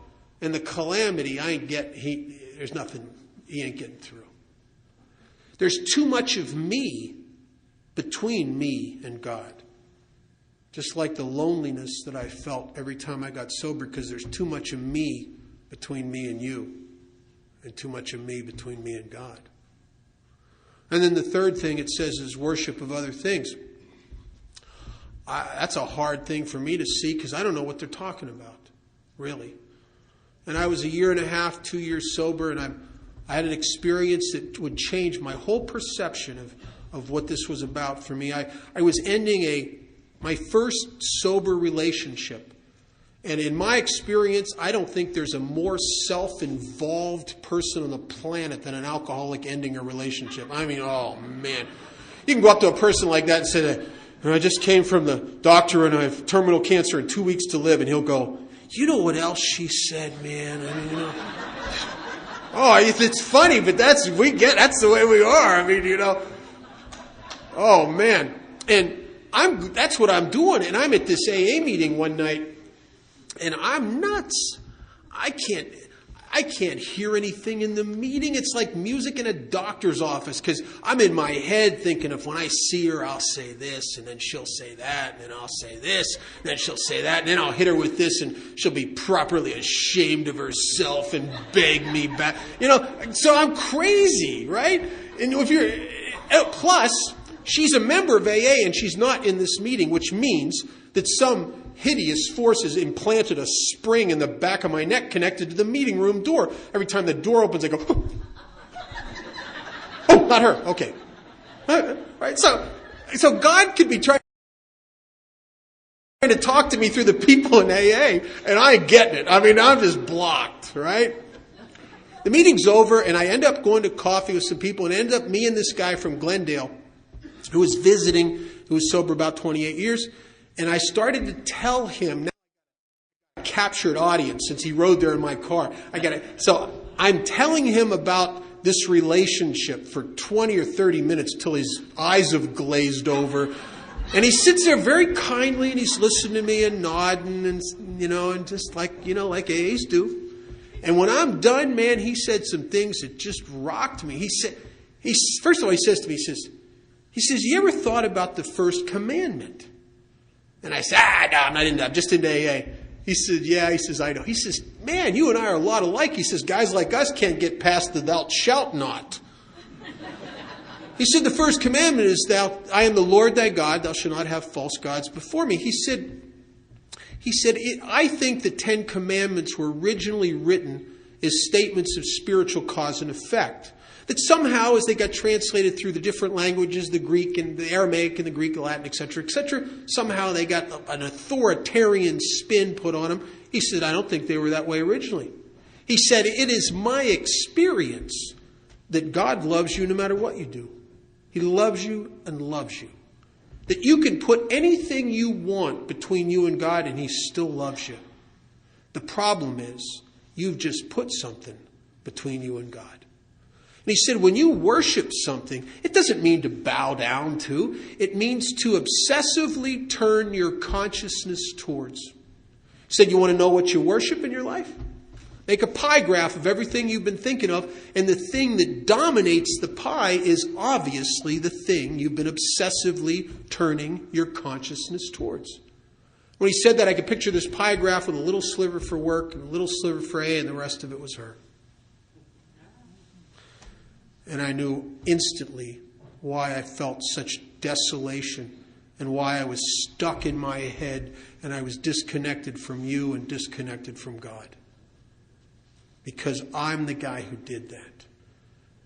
and the calamity. There's nothing. He ain't getting through. There's too much of me between me and God. Just like the loneliness that I felt every time I got sober, because there's too much of me between me and you, and too much of me between me and God. And then the third thing it says is worship of other things. That's a hard thing for me to see, because I don't know what they're talking about, really. And I was 1.5 years, 2 years sober, and I had an experience that would change my whole perception of what this was about for me. I was ending my first sober relationship. And in my experience, I don't think there's a more self-involved person on the planet than an alcoholic ending a relationship. I mean, oh man. You can go up to a person like that and say, I just came from the doctor and I have terminal cancer and 2 weeks to live. And he'll go, you know what else she said, man? I mean, you know. Oh, it's funny, but that's the way we are. I mean, you know. Oh man. And that's what I'm doing. And I'm at this AA meeting one night, and I'm nuts. I can't hear anything in the meeting. It's like music in a doctor's office, because I'm in my head thinking if when I see her, I'll say this, and then she'll say that, and then I'll say this, and then she'll say that, and then I'll hit her with this, and she'll be properly ashamed of herself and beg me back. You know, so I'm crazy, right? And Plus, she's a member of AA and she's not in this meeting, which means that some hideous force has implanted a spring in the back of my neck connected to the meeting room door. Every time the door opens, I go, oh, not her. Okay. Right? So God could be trying to talk to me through the people in AA, and I ain't getting it. I mean, I'm just blocked, right? The meeting's over, and I end up going to coffee with some people, and end up me and this guy from Glendale who was visiting, who was sober about 28 years, and I started to tell him, now I captured audience since he rode there in my car. So I'm telling him about this relationship for 20 or 30 minutes till his eyes have glazed over. And he sits there very kindly and he's listening to me and nodding and, and just like AAs do. And when I'm done, man, he said some things that just rocked me. First of all, he says to me, he says, you ever thought about the First Commandment? And I said, no, I'm not into that. I'm just into AA. He said, yeah. He says, I know. He says, man, you and I are a lot alike. He says, guys like us can't get past the thou shalt not. He said, the first commandment is, I am the Lord thy God, thou shalt not have false gods before me. He said, I think the 10 Commandments were originally written as statements of spiritual cause and effect. That somehow, as they got translated through the different languages, the Greek and the Aramaic and the Greek, Latin, etc., somehow they got an authoritarian spin put on them. He said, I don't think they were that way originally. He said, it is my experience that God loves you no matter what you do. He loves you and loves you. That you can put anything you want between you and God and He still loves you. The problem is, you've just put something between you and God. And he said, when you worship something, it doesn't mean to bow down to. It means to obsessively turn your consciousness towards. He said, you want to know what you worship in your life? Make a pie graph of everything you've been thinking of, and the thing that dominates the pie is obviously the thing you've been obsessively turning your consciousness towards. When he said that, I could picture this pie graph with a little sliver for work and a little sliver for A, and the rest of it was her. And I knew instantly why I felt such desolation and why I was stuck in my head and I was disconnected from you and disconnected from God. Because I'm the guy who did that.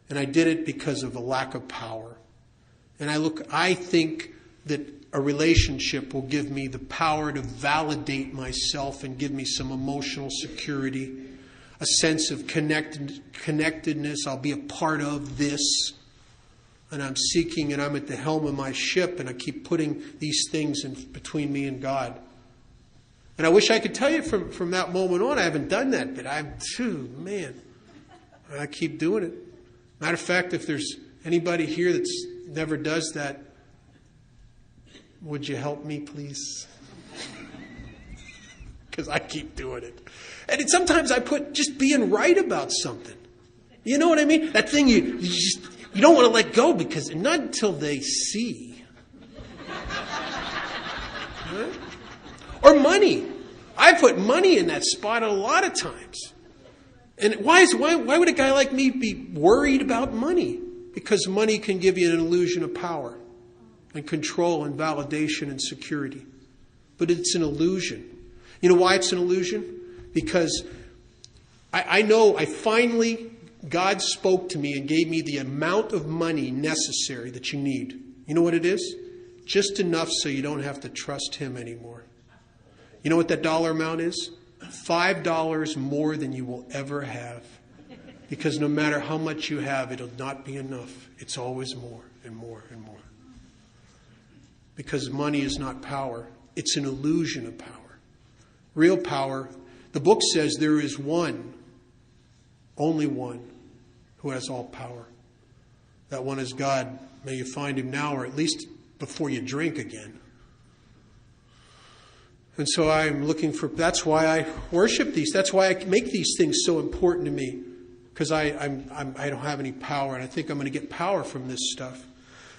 And I did it because of a lack of power. And I think that a relationship will give me the power to validate myself and give me some emotional security, a sense of connectedness. I'll be a part of this. And I'm seeking and I'm at the helm of my ship and I keep putting these things in between me and God. And I wish I could tell you from that moment on, I haven't done that, but I keep doing it. Matter of fact, if there's anybody here that's never does that, would you help me, please? Because I keep doing it. And sometimes I put just being right about something. You know what I mean? That thing you don't want to let go because not until they see. Right? Or money. I put money in that spot a lot of times. And why would a guy like me be worried about money? Because money can give you an illusion of power and control and validation and security. But it's an illusion. You know why it's an illusion? Because I know God spoke to me and gave me the amount of money necessary that you need. You know what it is? Just enough so you don't have to trust Him anymore. You know what that dollar amount is? $5 more than you will ever have. Because no matter how much you have, it'll not be enough. It's always more and more and more. Because money is not power. It's an illusion of power. Real power, the book says there is one, only one, who has all power. That one is God. May you find Him now, or at least before you drink again. And so I'm looking for, that's why I worship these. That's why I make these things so important to me. Because I don't have any power, and I think I'm going to get power from this stuff.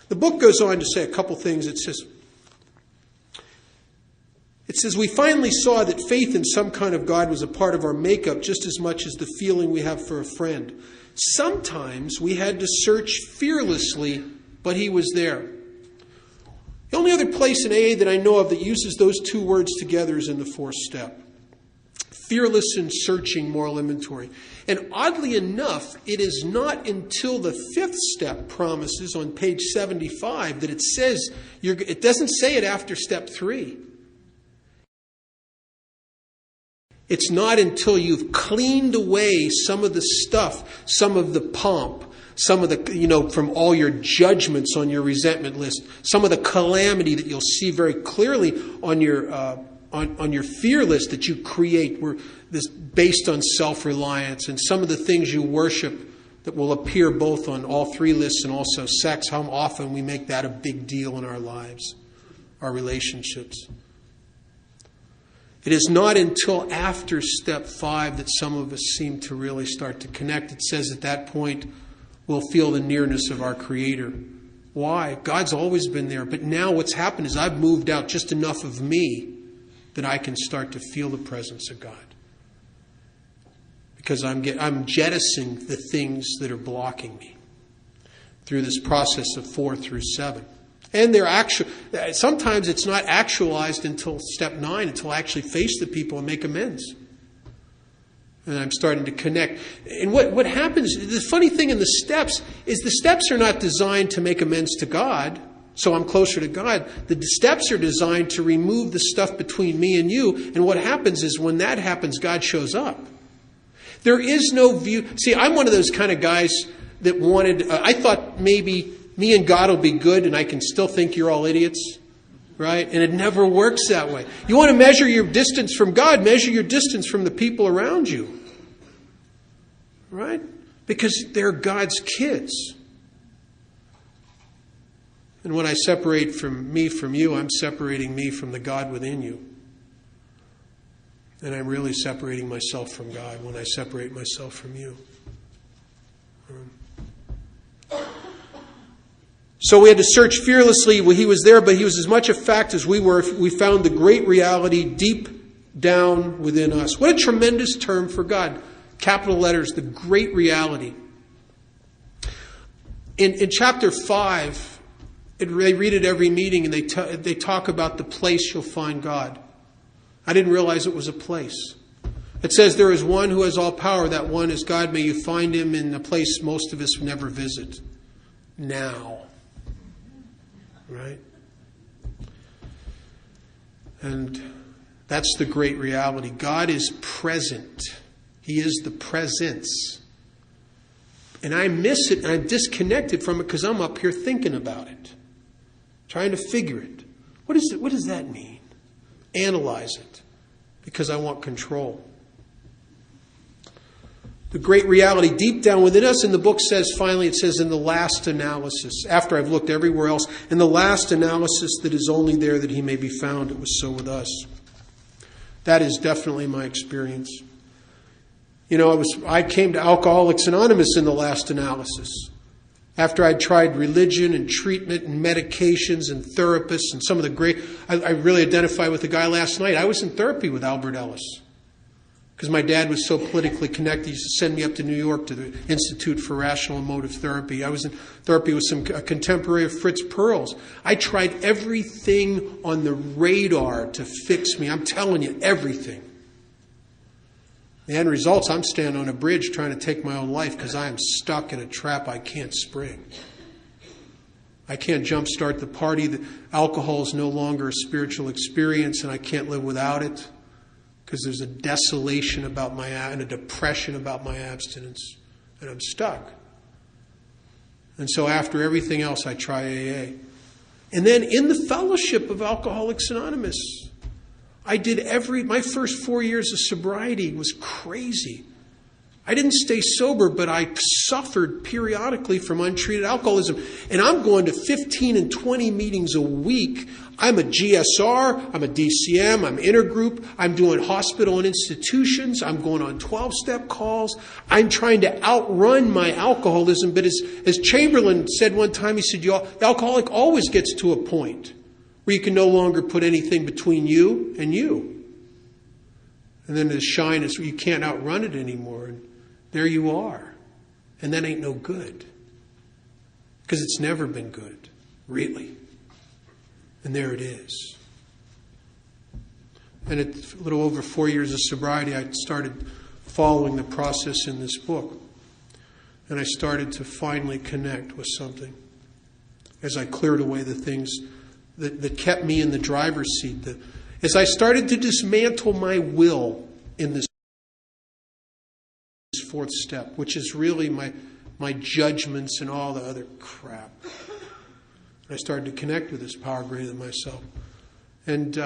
The book goes on to say a couple things. It says, we finally saw that faith in some kind of God was a part of our makeup just as much as the feeling we have for a friend. Sometimes we had to search fearlessly but he was there. The only other place in AA that I know of that uses those two words together is in the fourth step. Fearless and searching moral inventory. And oddly enough, it is not until the fifth step promises on page 75 that it says, it doesn't say it after step 3. It's not until you've cleaned away some of the stuff, some of the pomp, some of the, from all your judgments on your resentment list, some of the calamity that you'll see very clearly on your on your fear list that you create, where this based on self-reliance, and some of the things you worship that will appear both on all 3 lists and also sex, how often we make that a big deal in our lives, our relationships. It is not until after step 5 that some of us seem to really start to connect. It says at that point we'll feel the nearness of our Creator. Why? God's always been there, but now what's happened is I've moved out just enough of me that I can start to feel the presence of God. Because I'm jettisoning the things that are blocking me through this process of 4 through 7. And sometimes it's not actualized until step 9, until I actually face the people and make amends. And I'm starting to connect. And what happens, the funny thing in the steps is the steps are not designed to make amends to God, so I'm closer to God. The steps are designed to remove the stuff between me and you. And what happens is when that happens, God shows up. There is no view. See, I'm one of those kind of guys that I thought maybe me and God will be good and I can still think you're all idiots. Right? And it never works that way. You want to measure your distance from God, measure your distance from the people around you. Right? Because they're God's kids. And when I separate from me from you, I'm separating me from the God within you. And I'm really separating myself from God when I separate myself from you. So we had to search fearlessly. Well, he was there, but he was as much a fact as we were. We found the great reality deep down within us. What a tremendous term for God. Capital letters, the great reality. In chapter 5, they read it every meeting, and they talk about the place you'll find God. I didn't realize it was a place. It says there is one who has all power. That one is God. May you find him in a place most of us never visit. Now. Right? And that's the great reality. God is present. He is the presence. And I miss it and I'm disconnected from it because I'm up here thinking about it. Trying to figure it. What does that mean? Analyze it. Because I want control. The great reality deep down within us, and the book says, finally, it says in the last analysis, after I've looked everywhere else, in the last analysis that is only there that he may be found, it was so with us. That is definitely my experience. I came to Alcoholics Anonymous in the last analysis. After I'd tried religion and treatment and medications and therapists and some of the great... I really identify with the guy last night. I was in therapy with Albert Ellis. Because my dad was so politically connected, he used to send me up to New York to the Institute for Rational Emotive Therapy. I was in therapy with a contemporary of Fritz Perls. I tried everything on the radar to fix me. I'm telling you, everything. The end results, I'm standing on a bridge trying to take my own life because I am stuck in a trap I can't spring. I can't jumpstart the party. The alcohol is no longer a spiritual experience, and I can't live without it. Because there's a desolation about and a depression about my abstinence. And I'm stuck. And so after everything else, I try AA. And then in the fellowship of Alcoholics Anonymous, I did my first 4 years of sobriety was crazy. I didn't stay sober, but I suffered periodically from untreated alcoholism. And I'm going to 15 and 20 meetings a week. I'm a GSR, I'm a DCM, I'm intergroup, I'm doing hospital and institutions, I'm going on 12-step calls. I'm trying to outrun my alcoholism. But as Chamberlain said one time, he said, the alcoholic always gets to a point where you can no longer put anything between you and you. And then the shyness where you can't outrun it anymore. And there you are. And that ain't no good. Because it's never been good, really. And there it is. And at a little over 4 years of sobriety, I started following the process in this book. And I started to finally connect with something as I cleared away the things that kept me in the driver's seat. As I started to dismantle my will in this fourth step, which is really my judgments and all the other crap. I started to connect with this power greater than myself. And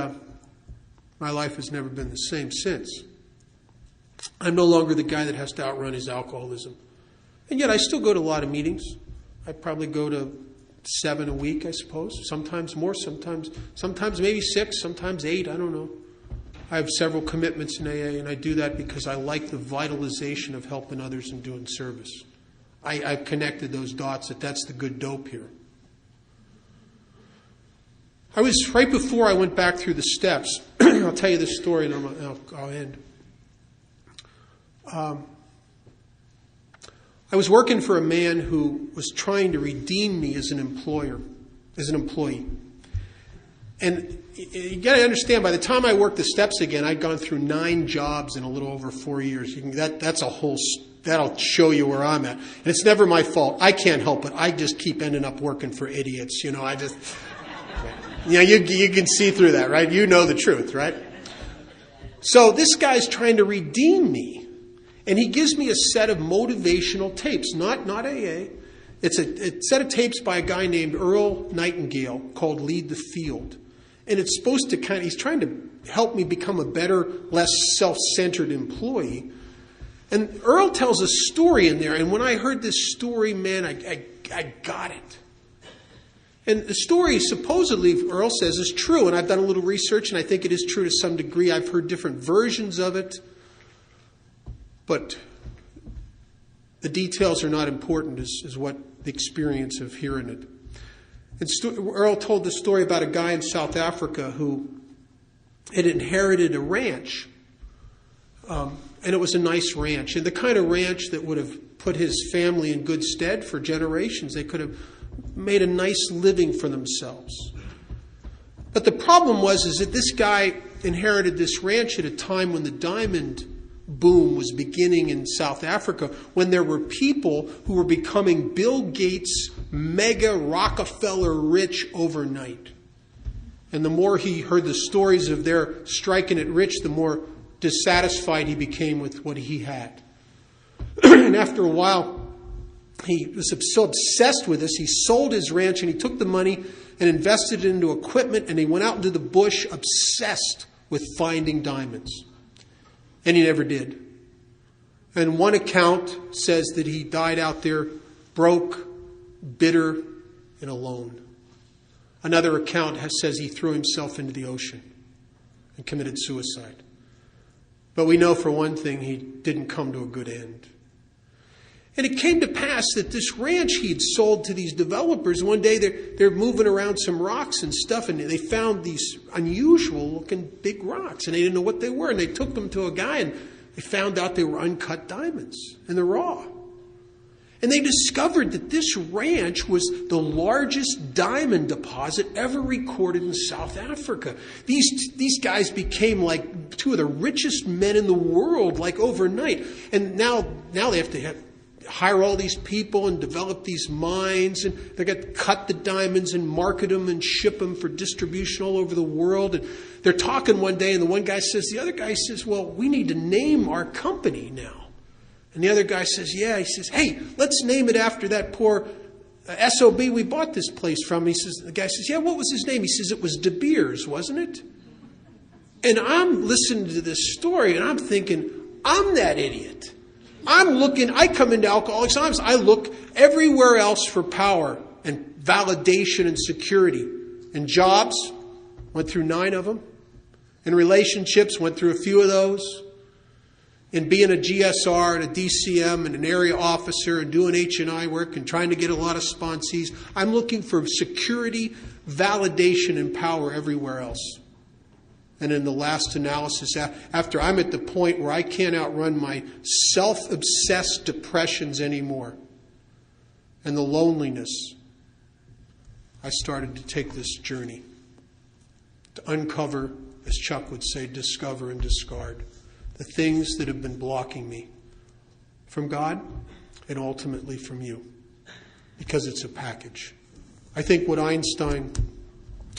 my life has never been the same since. I'm no longer the guy that has to outrun his alcoholism. And yet I still go to a lot of meetings. I probably go to 7 a week, I suppose. Sometimes more, sometimes maybe 6, sometimes 8, I don't know. I have several commitments in AA, and I do that because I like the vitalization of helping others and doing service. I've connected those dots that's the good dope here. I was, right before I went back through the steps, I'll tell you this story and I'll end. I was working for a man who was trying to redeem me as an employee. And you got to understand, by the time I worked the steps again, I'd gone through 9 jobs in a little over 4 years. That'll show you where I'm at. And it's never my fault. I can't help it. I just keep ending up working for idiots. You can see through that, right? You know the truth, right? So this guy's trying to redeem me. And he gives me a set of motivational tapes, not AA. It's a set of tapes by a guy named Earl Nightingale called Lead the Field. And it's supposed to he's trying to help me become a better, less self-centered employee. And Earl tells a story in there. And when I heard this story, man, I got it. And the story, supposedly, Earl says, is true. And I've done a little research, and I think it is true to some degree. I've heard different versions of it. But the details are not important, is what the experience of hearing it. And Earl told the story about a guy in South Africa who had inherited a ranch. And it was a nice ranch. And the kind of ranch that would have put his family in good stead for generations. They could have made a nice living for themselves. But the problem was that this guy inherited this ranch at a time when the diamond boom was beginning in South Africa, when there were people who were becoming Bill Gates, mega Rockefeller rich overnight. And the more he heard the stories of their striking it rich, the more dissatisfied he became with what he had. And after a while, he was so obsessed with this, he sold his ranch and he took the money and invested it into equipment, and he went out into the bush obsessed with finding diamonds. And he never did. And one account says that he died out there broke, bitter, and alone. Another account says he threw himself into the ocean and committed suicide. But we know for one thing he didn't come to a good end. And it came to pass that this ranch he'd sold to these developers, one day they're moving around some rocks and stuff, and they found these unusual looking big rocks, and they didn't know what they were. And they took them to a guy, and they found out they were uncut diamonds, and they're raw. And they discovered that this ranch was the largest diamond deposit ever recorded in South Africa. These guys became like 2 of the richest men in the world, like overnight. And now they have to hire all these people and develop these mines, and they got to cut the diamonds and market them and ship them for distribution all over the world. And they're talking one day, and the one guy says, the other guy says, well, we need to name our company now. And the other guy says, yeah. He says, hey, let's name it after that poor SOB we bought this place from. The guy says, yeah, what was his name? He says, it was De Beers, wasn't it? And I'm listening to this story, and I'm thinking, I'm that idiot. I come into Alcoholics Anonymous, I look everywhere else for power and validation and security. In jobs, went through 9 of them. In relationships, went through a few of those. In being a GSR and a DCM and an area officer and doing H&I work and trying to get a lot of sponsees, I'm looking for security, validation, and power everywhere else. And in the last analysis, after I'm at the point where I can't outrun my self-obsessed depressions anymore, and the loneliness I started to take this journey to uncover, as Chuck would say, discover and discard the things that have been blocking me from God and ultimately from you, because it's a package. I think what Einstein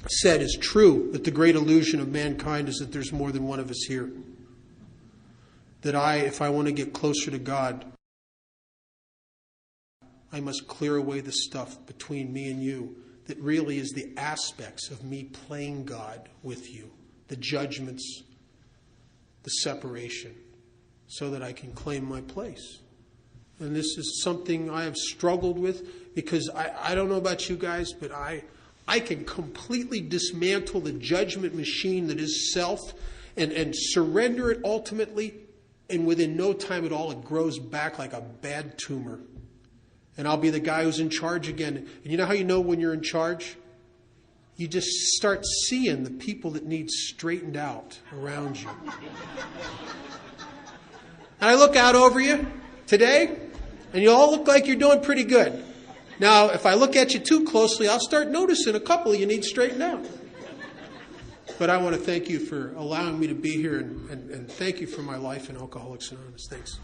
said is true, that the great illusion of mankind is that there's more than one of us here. That if I want to get closer to God, I must clear away the stuff between me and you that really is the aspects of me playing God with you, the judgments, the separation, so that I can claim my place. And this is something I have struggled with, because I don't know about you guys, but I can completely dismantle the judgment machine that is self and surrender it ultimately, and within no time at all it grows back like a bad tumor. And I'll be the guy who's in charge again. And you know how you know when you're in charge? You just start seeing the people that need straightened out around you. And I look out over you today, and you all look like you're doing pretty good. Now, if I look at you too closely, I'll start noticing a couple of you need straightened out. But I want to thank you for allowing me to be here, and thank you for my life in Alcoholics Anonymous. Thanks.